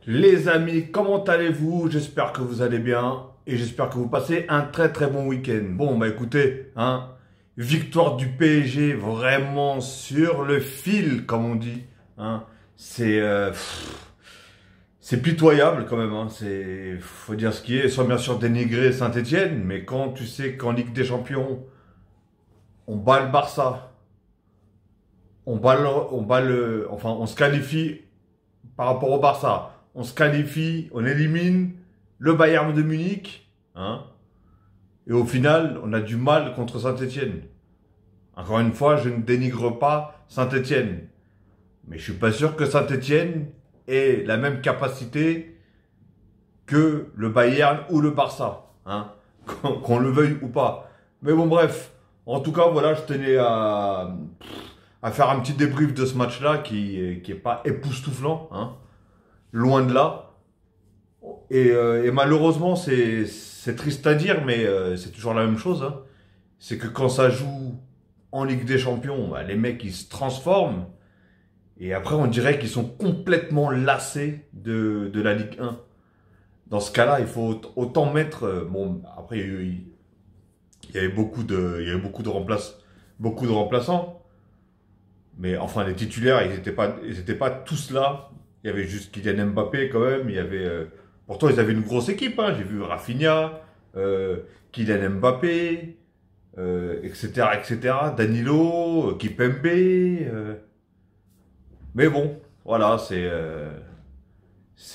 Les amis, comment allez-vous? J'espère que vous allez bien et j'espère que vous passez un très très bon week-end. Bon, bah écoutez, victoire du PSG vraiment sur le fil, comme on dit. Hein. C'est c'est pitoyable quand même. Faut dire ce qui est, sans bien sûr dénigrer Saint-Etienne, mais quand tu sais qu'en Ligue des Champions, on bat le Barça, on se qualifie par rapport au Barça. On se qualifie, on élimine le Bayern de Munich. Et au final, on a du mal contre Saint-Etienne. Encore une fois, je ne dénigre pas Saint-Etienne. Mais je suis pas sûr que Saint-Etienne ait la même capacité que le Bayern ou le Barça. Qu'on le veuille ou pas. Mais bon, bref. En tout cas, voilà, je tenais à faire un petit débrief de ce match-là qui est pas époustouflant. Loin de là. Et malheureusement, c'est triste à dire, mais c'est toujours la même chose. C'est que quand ça joue en Ligue des Champions, bah, les mecs, ils se transforment. Et après, on dirait qu'ils sont complètement lassés de la Ligue 1. Dans ce cas-là, il faut autant mettre... bon, après, il y avait beaucoup de remplaçants. Mais enfin, les titulaires, ils étaient pas tous là. Il y avait juste Kylian Mbappé quand même. Pourtant, ils avaient une grosse équipe. J'ai vu Rafinha, Kylian Mbappé, etc., etc. Danilo, Kipembe. Mais bon, voilà, ça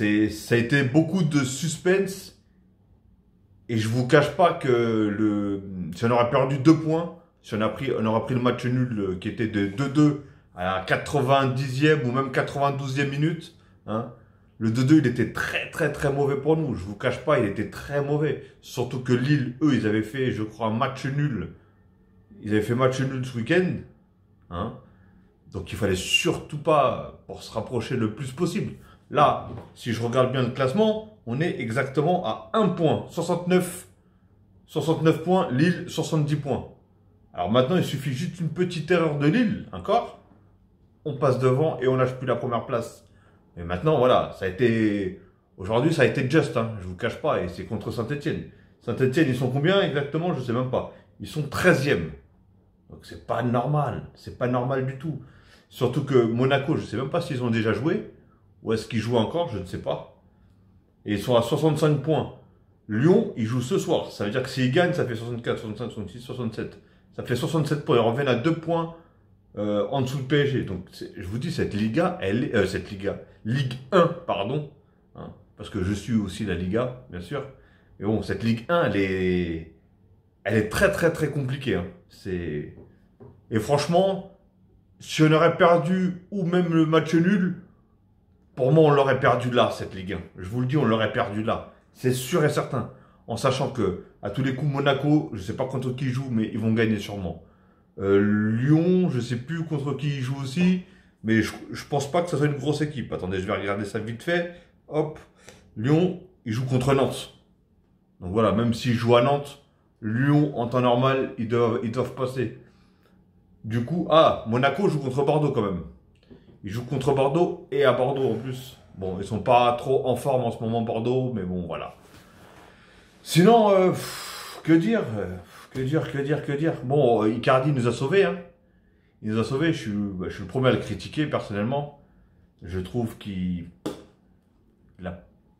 a été beaucoup de suspense. Et je vous cache pas que si on aurait perdu 2 points, si on aurait pris le match nul qui était de 2-2 à la 90e ou même 92e minute, le 2-2 il était très très très mauvais pour nous. Je vous cache pas, il était très mauvais. Surtout que Lille, eux, ils avaient fait, je crois, un match nul. Ils avaient fait match nul ce week-end. Donc il fallait surtout pas pour se rapprocher le plus possible. Là, si je regarde bien le classement, on est exactement à 1 point. 69 points, Lille 70 points. Alors maintenant, il suffit juste une petite erreur de Lille, encore. On passe devant et on lâche plus la première place. Mais maintenant, voilà, aujourd'hui, ça a été just, je vous cache pas, et c'est contre Saint-Etienne. Saint-Etienne, ils sont combien exactement? Je sais même pas. Ils sont 13e. Donc c'est pas normal. C'est pas normal du tout. Surtout que Monaco, je sais même pas s'ils ont déjà joué. Ou est-ce qu'ils jouent encore? Je ne sais pas. Et ils sont à 65 points. Lyon, ils jouent ce soir. Ça veut dire que s'ils gagnent, ça fait 64, 65, 66, 67. Ça fait 67 points. Ils reviennent à 2 points en dessous de PSG. Donc, je vous dis, cette Liga, Ligue 1, pardon. Parce que je suis aussi la Liga, bien sûr. Mais bon, cette Ligue 1, elle est très, très, très compliquée. Et franchement, si on aurait perdu, ou même le match nul, pour moi, on l'aurait perdu là, cette Ligue 1. Je vous le dis, on l'aurait perdu là. C'est sûr et certain. En sachant que, à tous les coups, Monaco, je ne sais pas contre qui ils jouent, mais ils vont gagner sûrement. Lyon, je ne sais plus contre qui ils jouent aussi, mais je pense pas que ça soit une grosse équipe. Attendez, je vais regarder ça vite fait. Hop. Lyon, ils jouent contre Nantes. Donc voilà, même s'ils jouent à Nantes, Lyon, en temps normal, ils doivent passer. Du coup, Monaco joue contre Bordeaux quand même. Ils jouent contre Bordeaux et à Bordeaux en plus. Bon, ils sont pas trop en forme en ce moment, Bordeaux, mais bon, voilà. Sinon, que dire? Bon, Icardi nous a sauvés. Il nous a sauvés. Je suis le premier à le critiquer, personnellement. Je trouve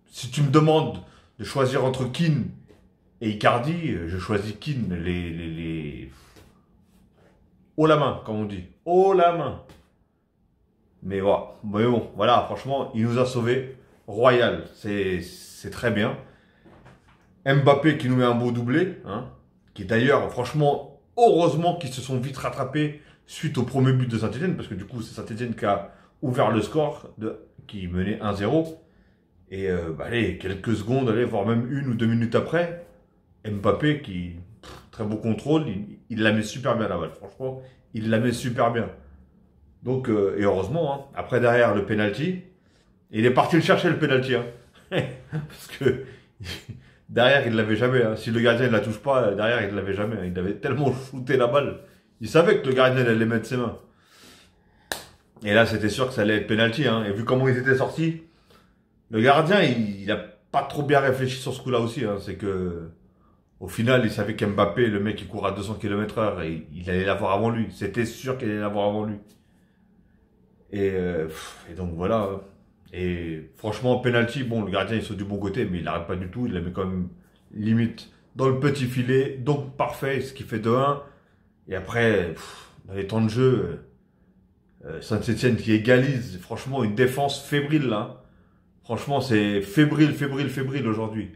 si tu me demandes de choisir entre Kean et Icardi, je choisis Kean. Haut la main, comme on dit. Haut la main. Mais voilà. Mais bon, voilà, franchement, il nous a sauvés. Royal, c'est très bien. Mbappé qui nous met un beau doublé. Qui d'ailleurs, franchement, heureusement qu'ils se sont vite rattrapés suite au premier but de Saint-Etienne. Parce que du coup, c'est Saint-Etienne qui a ouvert le score, qui menait 1-0. Et allez, quelques secondes, voire même 1 ou 2 minutes après, Mbappé très beau contrôle, il la met super bien la balle. Franchement, il la met super bien. Donc, et heureusement, après derrière le penalty, il est parti le chercher le penalty. Parce que derrière, il ne l'avait jamais. Si le gardien ne la touche pas, derrière, il ne l'avait jamais. Il avait tellement shooté la balle. Il savait que le gardien allait mettre ses mains. Et là, c'était sûr que ça allait être penalty. Et vu comment ils étaient sortis, Le gardien, il a pas trop bien réfléchi sur ce coup-là aussi. Hein. C'est que, au final, il savait qu'Mbappé, le mec, il court à 200 km/h et il allait l'avoir avant lui. C'était sûr qu'il allait l'avoir avant lui. Et donc voilà. Et franchement, penalty, bon, le gardien il saute du bon côté, mais il n'arrête pas du tout. Il la met quand même limite dans le petit filet. Donc parfait, ce qui fait 2-1. Et après, dans les temps de jeu, Saint-Etienne qui égalise. Franchement, une défense fébrile là. Franchement, c'est fébrile, fébrile, fébrile aujourd'hui.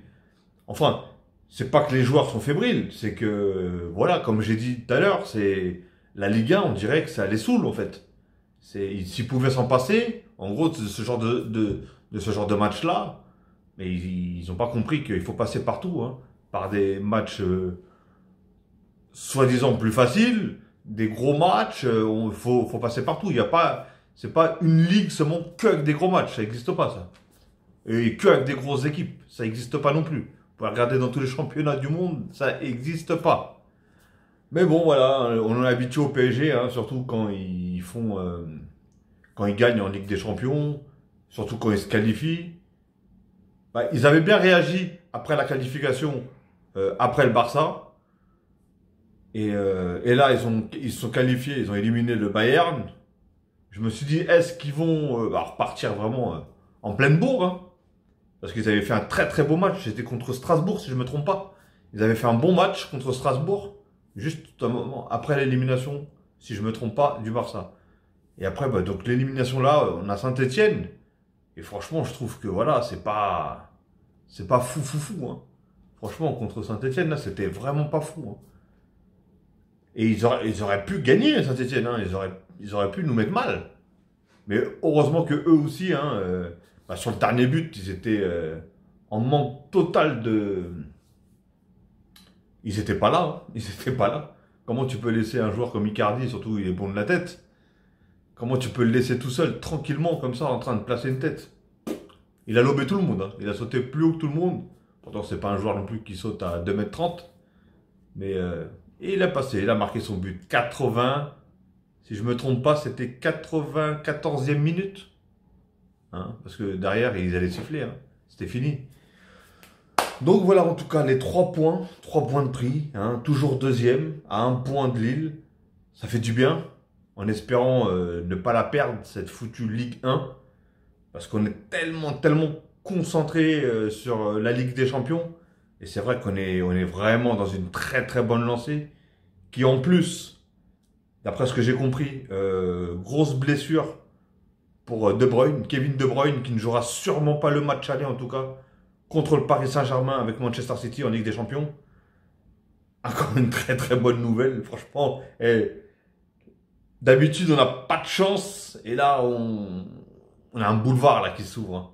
Enfin, c'est pas que les joueurs sont fébriles, c'est que, voilà, comme j'ai dit tout à l'heure, c'est la Ligue 1, on dirait que ça les saoule en fait. S'ils pouvaient s'en passer, en gros, de ce genre de ce genre de match-là, mais ils ont pas compris qu'il faut passer partout, hein, par des matchs soi-disant plus faciles, des gros matchs, faut passer partout. Il y a pas, c'est pas une ligue seulement que avec des gros matchs, ça n'existe pas ça. Et que avec des grosses équipes, ça n'existe pas non plus. Vous pouvez regarder dans tous les championnats du monde, ça n'existe pas. Mais bon, voilà, on est habitué au PSG, hein, surtout quand ils font, quand ils gagnent en Ligue des Champions, surtout quand ils se qualifient. Bah, ils avaient bien réagi après la qualification, après le Barça. Et là, ils se sont qualifiés, ils ont éliminé le Bayern. Je me suis dit, est-ce qu'ils vont repartir vraiment en pleine bourre, hein? Parce qu'ils avaient fait un très très beau match. C'était contre Strasbourg, si je ne me trompe pas. Ils avaient fait un bon match contre Strasbourg, juste un moment après l'élimination, si je ne me trompe pas, du Barça. Et après, bah, donc l'élimination là, on a Saint-Etienne. Et franchement, je trouve que voilà, c'est pas fou fou fou. Hein. Franchement, contre Saint-Etienne, là, c'était vraiment pas fou. Hein. Et ils auraient pu gagner Saint-Etienne. Hein. Ils auraient pu nous mettre mal. Mais heureusement que eux aussi, hein, bah, sur le dernier but, ils étaient en manque total de. Ils étaient pas là. Hein. Ils étaient pas là. Comment tu peux laisser un joueur comme Icardi, surtout il est bon de la tête, comment tu peux le laisser tout seul, tranquillement, comme ça, en train de placer une tête? Il a lobé tout le monde. Hein. Il a sauté plus haut que tout le monde. Pourtant, c'est pas un joueur non plus qui saute à 2,30 m. Mais et il a passé. Il a marqué son but. 80. Si je me trompe pas, c'était 94e minute. Hein, parce que derrière, ils allaient siffler. Hein. C'était fini. Donc voilà, en tout cas, les 3 points. 3 points de prix. Hein, toujours deuxième, à 1 point de Lille. Ça fait du bien. En espérant ne pas la perdre, cette foutue Ligue 1. Parce qu'on est tellement, tellement concentré sur la Ligue des Champions. Et c'est vrai on est vraiment dans une très, très bonne lancée. Qui en plus, d'après ce que j'ai compris, grosse blessure pour De Bruyne, Kevin De Bruyne, qui ne jouera sûrement pas le match aller en tout cas, contre le Paris Saint-Germain avec Manchester City en Ligue des Champions. Encore une très très bonne nouvelle, franchement. D'habitude, on n'a pas de chance, et là, on a un boulevard là qui s'ouvre. Hein.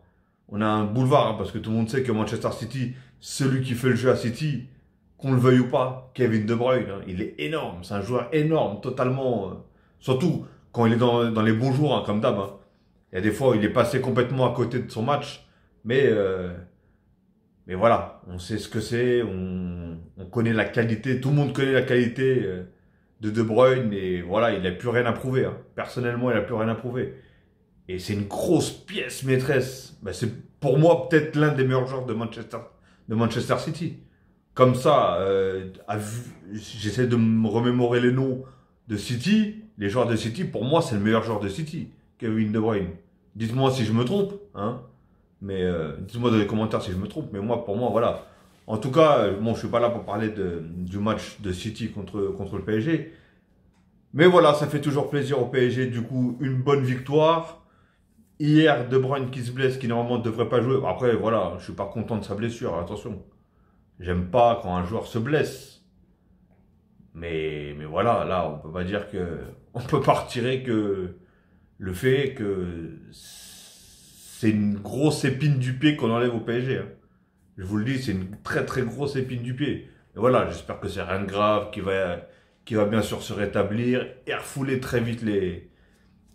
On a un boulevard, hein, parce que tout le monde sait que Manchester City, celui qui fait le jeu à City, qu'on le veuille ou pas, Kevin De Bruyne, hein, il est énorme, c'est un joueur énorme, totalement. Surtout quand il est dans les bons jours, hein, comme d'hab. Hein. Il y a des fois où il est passé complètement à côté de son match, mais voilà, on sait ce que c'est, on connaît la qualité, tout le monde connaît la qualité De Bruyne, et voilà, il n'a plus rien à prouver. Hein. Personnellement, il n'a plus rien à prouver. Et c'est une grosse pièce maîtresse. Ben, c'est pour moi peut-être l'un des meilleurs joueurs de Manchester City. Comme ça, j'essaie de me remémorer les noms de City. Les joueurs de City, pour moi, c'est le meilleur joueur de City, Kevin De Bruyne. Dites-moi si je me trompe, hein. Mais dites-moi dans les commentaires si je me trompe. Mais moi, pour moi, voilà. En tout cas, bon, je suis pas là pour parler du match de City contre le PSG. Mais voilà, ça fait toujours plaisir au PSG. Du coup, une bonne victoire. Hier, De Bruyne qui se blesse, qui normalement ne devrait pas jouer. Après, voilà, je suis pas content de sa blessure, attention. J'aime pas quand un joueur se blesse. Mais voilà, là, on peut pas dire que. On peut pas retirer que le fait que c'est une grosse épine du pied qu'on enlève au PSG. Hein. Je vous le dis, c'est une très très grosse épine du pied. Et voilà, j'espère que c'est rien de grave, qui va bien sûr se rétablir et refouler très vite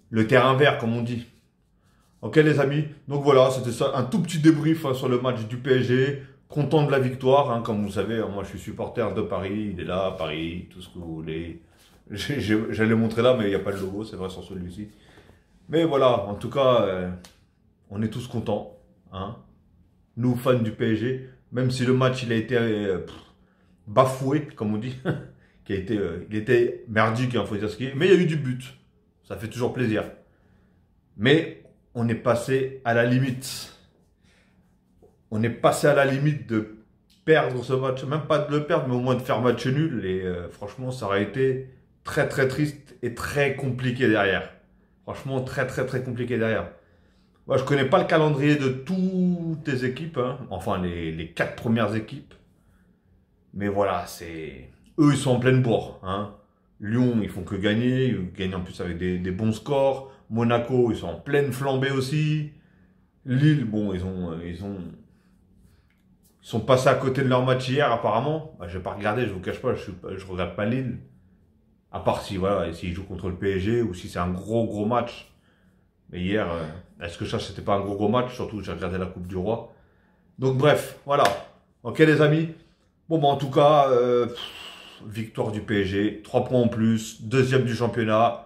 le terrain vert, comme on dit. Ok les amis, donc voilà, c'était ça, un tout petit débrief hein, sur le match du PSG. Content de la victoire, hein, comme vous savez, moi je suis supporter de Paris, il est là, Paris, tout ce que vous voulez. J'allais le montrer là, mais il n'y a pas le logo, c'est vrai sur celui-ci. Mais voilà, en tout cas, on est tous contents. hein. Nous, fans du PSG, même si le match il a été bafoué, comme on dit, il était merdique, il faut dire ce qui est, mais il y a eu du but. Ça fait toujours plaisir. Mais on est passé à la limite. On est passé à la limite de perdre ce match, même pas de le perdre, mais au moins de faire match nul. Et franchement, ça aurait été très très triste et très compliqué derrière. Franchement, très très très compliqué derrière. Moi, je connais pas le calendrier de toutes les équipes, hein. Enfin les 4 premières équipes. Mais voilà, eux, ils sont en pleine bourre, hein. Lyon, ils font que gagner, ils gagnent en plus avec des bons scores. Monaco, ils sont en pleine flambée aussi. Lille, bon, ils sont passés à côté de leur match hier, apparemment. Bah, je vais pas regarder, je vous cache pas, je regarde pas Lille. À part si, voilà, s'ils jouent contre le PSG ou si c'est un gros match. Mais hier, est-ce que ça, c'était pas un gros match? Surtout, j'ai regardé la Coupe du Roi. Donc, bref, voilà. Ok, les amis. Bon, bah, en tout cas, victoire du PSG. 3 points en plus. Deuxième du championnat.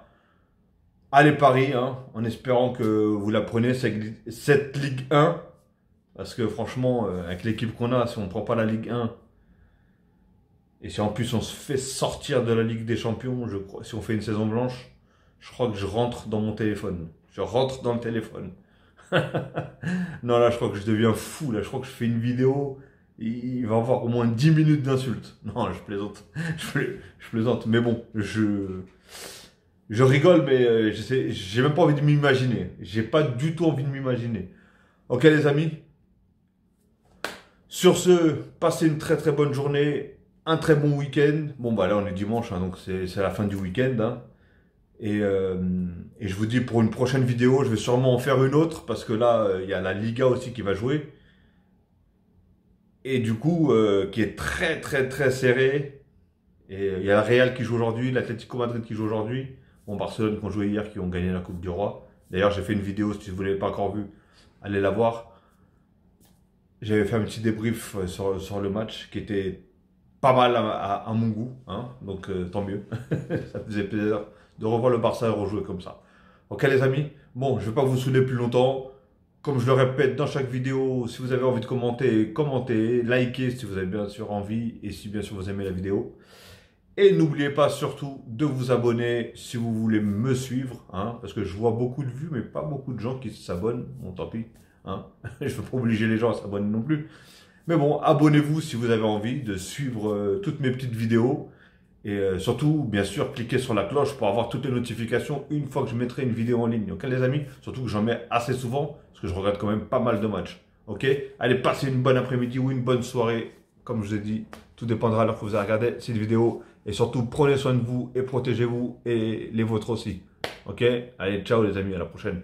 Allez, Paris, hein, en espérant que vous la prenez, cette Ligue 1. Parce que franchement, avec l'équipe qu'on a, si on ne prend pas la Ligue 1, et si en plus on se fait sortir de la Ligue des Champions, je crois, si on fait une saison blanche, je crois que je rentre dans mon téléphone. Je rentre dans le téléphone. Non, là, je crois que je deviens fou. Là, je crois que je fais une vidéo, il va y avoir au moins 10 minutes d'insultes. Non, je plaisante. Je plaisante. Mais bon, je rigole, mais j'ai même pas envie de m'imaginer. J'ai pas du tout envie de m'imaginer. Ok, les amis? Sur ce, passez une très très bonne journée, un très bon week-end. Bon, bah là, on est dimanche, hein, donc c'est la fin du week-end, hein. Et je vous dis, pour une prochaine vidéo, je vais sûrement en faire une autre, parce que là, il y a la Liga aussi qui va jouer. Et du coup, qui est très très très serré. Et il y a la Real qui joue aujourd'hui, l'Atlético Madrid qui joue aujourd'hui. Bon, Barcelone qui ont joué hier, qui ont gagné la Coupe du Roi. D'ailleurs, j'ai fait une vidéo, si vous ne l'avez pas encore vue, allez la voir. J'avais fait un petit débrief sur le match qui était pas mal à mon goût, hein, donc tant mieux. Ça faisait plaisir de revoir le Barça rejouer comme ça. Ok les amis, bon, je ne vais pas vous saouler plus longtemps. Comme je le répète dans chaque vidéo, si vous avez envie de commenter, commentez, likez si vous avez bien sûr envie et si bien sûr vous aimez la vidéo. Et n'oubliez pas surtout de vous abonner si vous voulez me suivre, hein, parce que je vois beaucoup de vues mais pas beaucoup de gens qui s'abonnent, bon tant pis. Hein. Je ne veux pas obliger les gens à s'abonner non plus. Mais bon, abonnez-vous si vous avez envie de suivre toutes mes petites vidéos. Et surtout, bien sûr, cliquez sur la cloche pour avoir toutes les notifications une fois que je mettrai une vidéo en ligne. Ok les amis? Surtout que j'en mets assez souvent, parce que je regarde quand même pas mal de matchs. Ok? Allez, passez une bonne après-midi ou une bonne soirée. Comme je vous ai dit, tout dépendra de l'heure que vous avez regardé cette vidéo. Et surtout, prenez soin de vous et protégez-vous et les vôtres aussi. Ok? Allez, ciao les amis, à la prochaine.